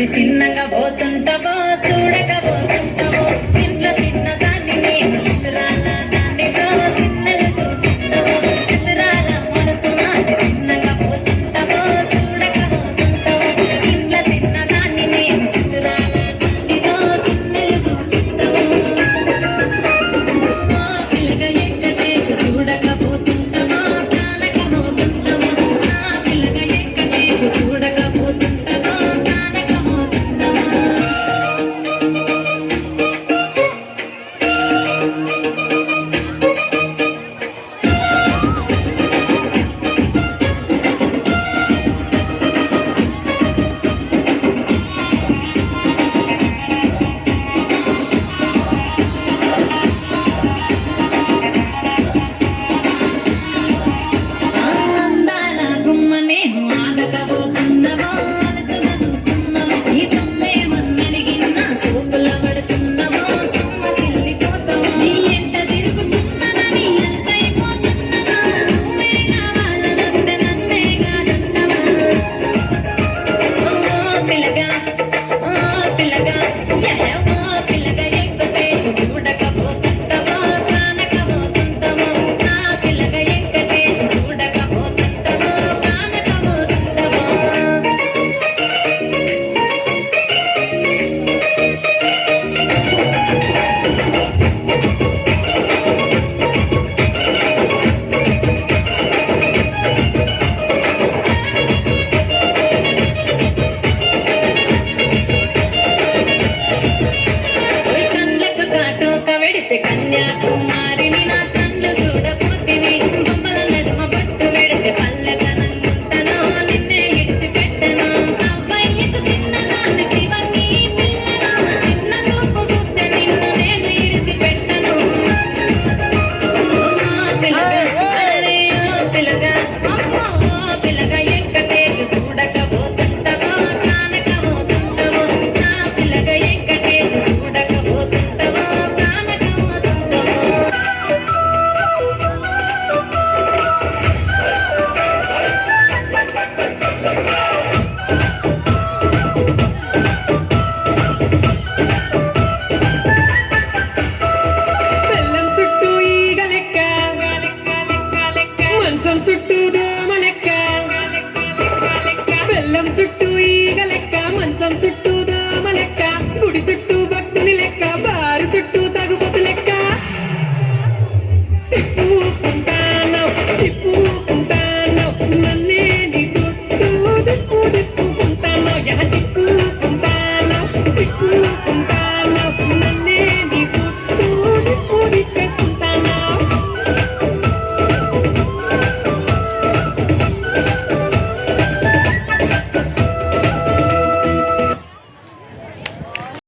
అది చిన్నగా పోతుంటావో చూడకపోతుంటావో ఇంట్లో చిన్నదాన్ని నేను చిత్రాల దాన్ని చిన్నలు చూపిస్తావో చిత్రాల మనసు నాది చిన్నగా పోతుంటావో చూడకపోతుంటావో ఇంట్లో చిన్నదాన్ని నేను చిత్రాల దాన్ని చిన్నలు చూపిస్తావో పిల్లగా ఎక్కటేసి చూడకపోతుంటావో కానకపోతుంటావో నా పిల్లగా ఎక్కటేసి చూడకపోతుంటావో కానకపోతుంటావో అందాల గుమ్మ నేను ఆగకపోతున్నావో అలసుగా చూస్తున్నావో ఈ సమ్మె మన్నడిగిన్నా చూపుల పడుతున్నావో సొమ్మ చెల్లిపోతావో నీ ఎంట తిరుగుతున్నదని అలసైపోతున్నదా నువ్వే కావాలనంటే నన్నే కాదంటావా పిల్లగా పిల్లగా పిల్లగా ఎక్కటేసి చూడకపోతుంటావో కానకపోతుంటావో నా పిల్లగా ఎక్కటేసి చూడకపోతుంటావో కానకపోతుంటావో కళ్ళకు కాటుక వెడితే కన్యాకు